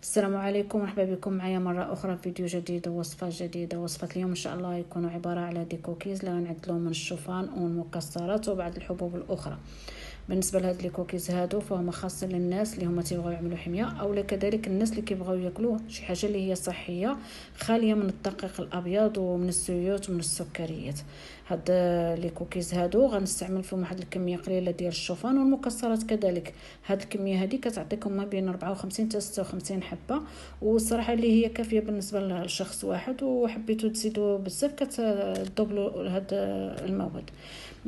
السلام عليكم، مرحبا بكم معايا مرة أخرى في فيديو جديد ووصفة جديدة. وصفة اليوم إن شاء الله يكونوا عبارة على دي كوكيز اللي غنعدلهم من الشوفان والمكسرات وبعض الحبوب الأخرى. بالنسبة لهاد لي كوكيز هادو فهما خاصين للناس اللي هما تيبغيو يعملوا حمية أو كذلك الناس اللي كيبغيو ياكلوا شي حاجة اللي هي صحية خالية من الدقيق الأبيض ومن الزيوت ومن السكريات. هاد لي كوكيز هادو غنستعمل فيهم واحد الكميه قليله ديال الشوفان والمكسرات كذلك. هاد الكميه هذه كتعطيكم ما بين 54 حتى 56 حبه، والصراحه اللي هي كافيه بالنسبه لشخص واحد، وحبيتو تزيدوا بزاف كتدوبلوا هاد المواد.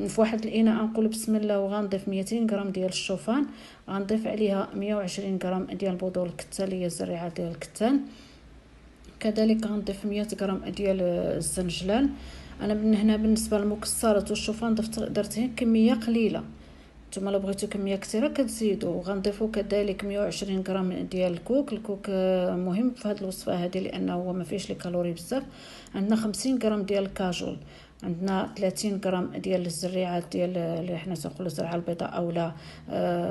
في واحد الاناء نقول بسم الله وغنضيف 200 غرام ديال الشوفان، غنضيف عليها 120 غرام ديال بذور الكتان اللي هي الزريعه ديال الكتان، كذلك غنضيف 100 غرام ديال الزنجلان. انا من هنا بالنسبه للمكسرات والشوفان درت كميه قليله، نتوما لو بغيتو كميه كثيره كتزيدوا. غنضيفوا كذلك 120 غرام ديال الكوك مهم في هذه الوصفه هذه لانه هو ما فيهش لي كالوري بزاف. عندنا 50 غرام ديال الكاجول، عندنا 30 غرام ديال الزريعات ديال اللي حنا تنقولوا الزرعه البيضاء اولا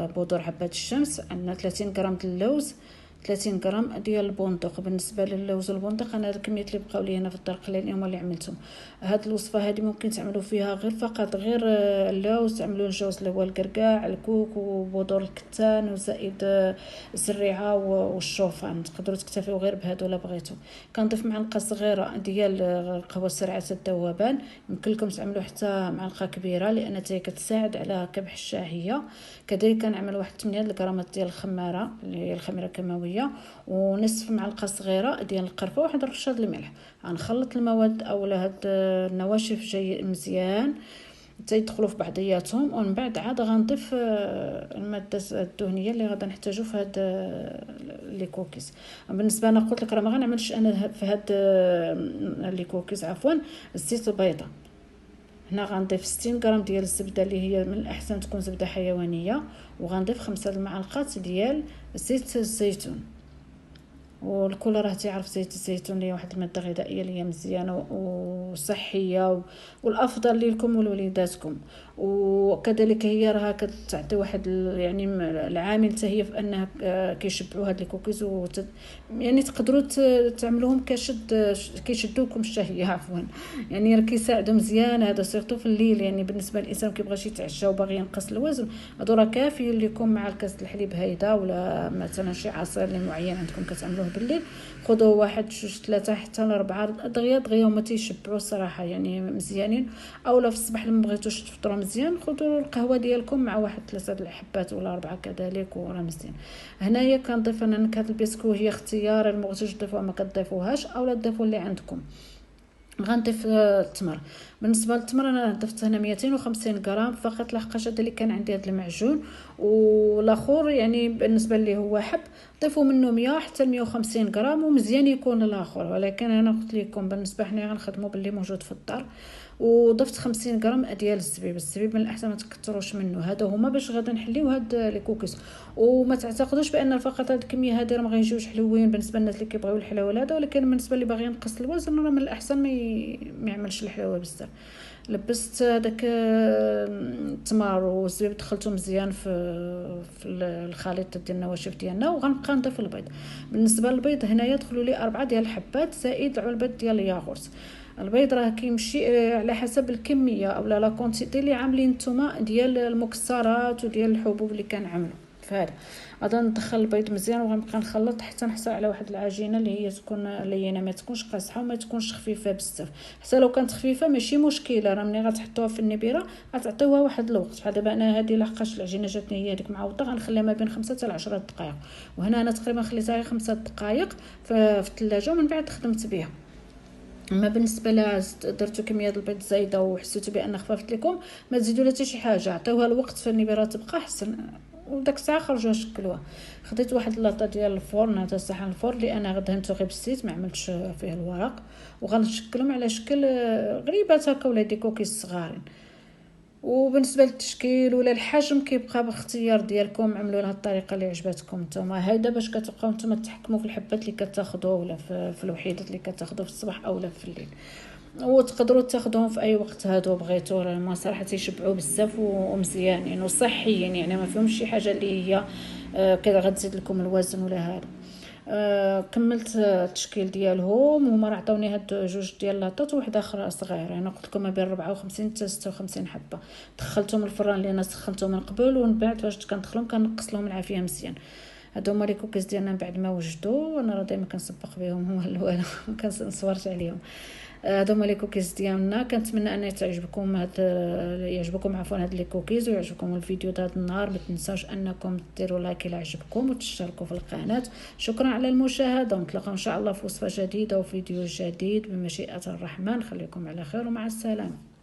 بذور حبات الشمس، عندنا 30 غرام ديال اللوز، 30 غرام ديال البندق. بالنسبه للوز والبندق انا الكميات اللي بقاو لي هنا في الدار قليلين هما اللي عملتهم. هاد الوصفه هذه ممكن تعملوا فيها غير اللوز، تعملوا الجوز اللي هو الكركاع، الكوك وبذور الكتان وزائد الزريعه والشوفان. تقدروا تكتفيوا غير بهادو الا بغيتوا. كنضيف معلقه صغيره ديال قهوه سريعه الذوبان، يمكن لكم تعملوا حتى معلقه كبيره لان حتى كتساعد على كبح الشهيه. كذلك كنعمل واحد 8 غرامات ديال الخماره اللي هي الخميره الكيماويه، ونصف معلقه صغيره ديال القرفه، واحد رشه الملح. غنخلط المواد اولا هاد النواشف جاي مزيان تيدخلوا في بعضياتهم، ومن بعد عاد غنضيف الماده الدهنيه اللي غادي نحتاجو في هاد لي كوكيز. بالنسبه انا قلت لك راه ما غنعملش انا في هاد لي كوكيز الزيت البيضاء. هنا غنضيف 60 غرام ديال الزبده اللي هي من الاحسن تكون زبده حيوانيه، وغنضيف 5 المعالق ديال زيت الزيتون. والكل راه تعرف زيت الزيتون اللي واحد الماده غذائيه اللي هي مزيانه وصحيه والافضل لكم ولوليداتكم. وكذلك هي راها كتعطي واحد يعني العامل حتى هي في انها كيشبعوا هاد الكوكيز يعني تقدروا تعملوهم كيشدوكم الشهيه عفوا، يعني راه كيساعدوا مزيان هذا سيرتو في الليل. يعني بالنسبه للانسان كيبغيش يتعشى وباغي ينقص الوزن، هادو راه كافيين لكم مع الكاس الحليب هيدا، ولا مثلا شي عصير معين عندكم كتعملوه بالليل. خذوا 1 2 3 حتى 4 دغيا هما تيشبعوا الصراحه، يعني مزيانين. اولا في الصباح لما بغيتوش تفطروا مزيان خذوا القهوه ديالكم مع واحد 3 الحبات ولا 4 كذلك وراه مزيان. هنايا كنضيف انا نكهه البسكو، هي اختيار، المغتوش تضيفوها ما كتضيفوهاش اولا تضيفوا اللي عندكم. غنضيف التمر. بالنسبه للتمر انا ضفت هنا 250 غرام فقط، لحقاش هذا اللي كان عندي هذا المعجون. والاخر يعني بالنسبه اللي هو حب ضيفوا منه 100 حتى 150 غرام ومزيان يكون الاخر، ولكن انا قلت لكم بالنسبه حنا غنخدموا باللي موجود في الدار. وضفت 50 غرام ديال الزبيب من الاحسن ما تكثروش منه. هذا هما باش غادا نحليو هاد لي كوكيز. وما تعتقدوش بان فقط هاد الكميه هذه راه ما غيجيوش حلوين بالنسبه للناس اللي كيبغيو الحلاوه هذا، ولكن بالنسبه اللي باغي ينقص الوزن راه من الاحسن ما يعملش الحلاوه بزاف. لبست هذاك التمر والزبيب دخلته مزيان في الخليط ديال النواشف ديالنا، وغنبقى نضيف البيض. بالنسبه للبيض هنايا يدخلوا لي 4 ديال الحبات زائد علبه ديال الياغورت. البيض راه كيمشي على حسب الكميه اولا لا كونتيتي اللي عاملين نتوما ديال المكسرات وديال الحبوب اللي كنعملوا. فهذا غادي ندخل البيض مزيان وغنبقى نخلط حتى نحصل على واحد العجينه اللي هي تكون لينه، ما تكونش قاصحه وما تكونش خفيفه بزاف. حتى لو كانت خفيفه ماشي مشكله، راه ملي غتحطوها في النبيره غتعطيوها واحد الوقت. بحال دابا انا هذه لحقاش العجينه جاتني هي ديك معوضه غنخليها ما بين 5 حتى 10 دقائق، وهنا انا تقريبا خليتها 5 دقائق في الثلاجه ومن بعد خدمت بها. اما بالنسبه لا درتو كميه البيض زايده وحسيتوا بان خففت لكم ما تزيدوا لا حتى شي حاجه، عطيوها الوقت في النبيره تبقى احسن، وداك الساعه خرجوها شكلوها. خديت واحد اللاطه ديال الفرن، هذا صحن الفرن اللي انا دهنته غير بالزيت ما عملتش فيه الورق، وغنشكلهم على شكل غريبات هكا ولا دي كوكيز صغارين. وبالنسبه للتشكيل ولا الحجم كيبقى باختيار ديالكم، عملوا لها الطريقه اللي عجبتكم نتوما. هيدا باش كتبقاو نتوما تحكموا في الحبات اللي كتاخذوا ولا في الوحيدات اللي كتاخذوا في الصباح اولا في الليل. وتقدروا تاخذوهم في اي وقت هادو بغيتوا، راه صراحه تيشبعوا بزاف ومزيانين وصحيين، يعني ما فيهمش شي حاجه اللي هي كذا غتزيد لكم الوزن ولا هذا. كملت التشكيل ديالهم، هما راه عطاوني هاد جوج ديال لاطات وواحده اخرى صغيره، انا قلت لكم ما بين 54 حتى 56 حبه. دخلتهم الفران اللي انا سخنته من قبل، ومن بعد فاش كندخلهم كنقص لهم العافيه مزيان. هادو هما لي كوكيز ديالنا من بعد ما وجدوا، انا راه دائما كنسبق بهم هو الوالو ما كنصورش عليهم. هادو هما لي كوكيز ديالنا. كنتمنى ان يعجبكم عفوا هاد لي كوكيز ويعجبكم الفيديو د هذا النهار. ما تنساوش انكم ديروا لايك الى عجبكم وتشتركوا في القناه. شكرا على المشاهده، ونتلاقاو ان شاء الله في وصفه جديده وفيديو جديد بمشيئه الرحمن. خليكم على خير ومع السلامه.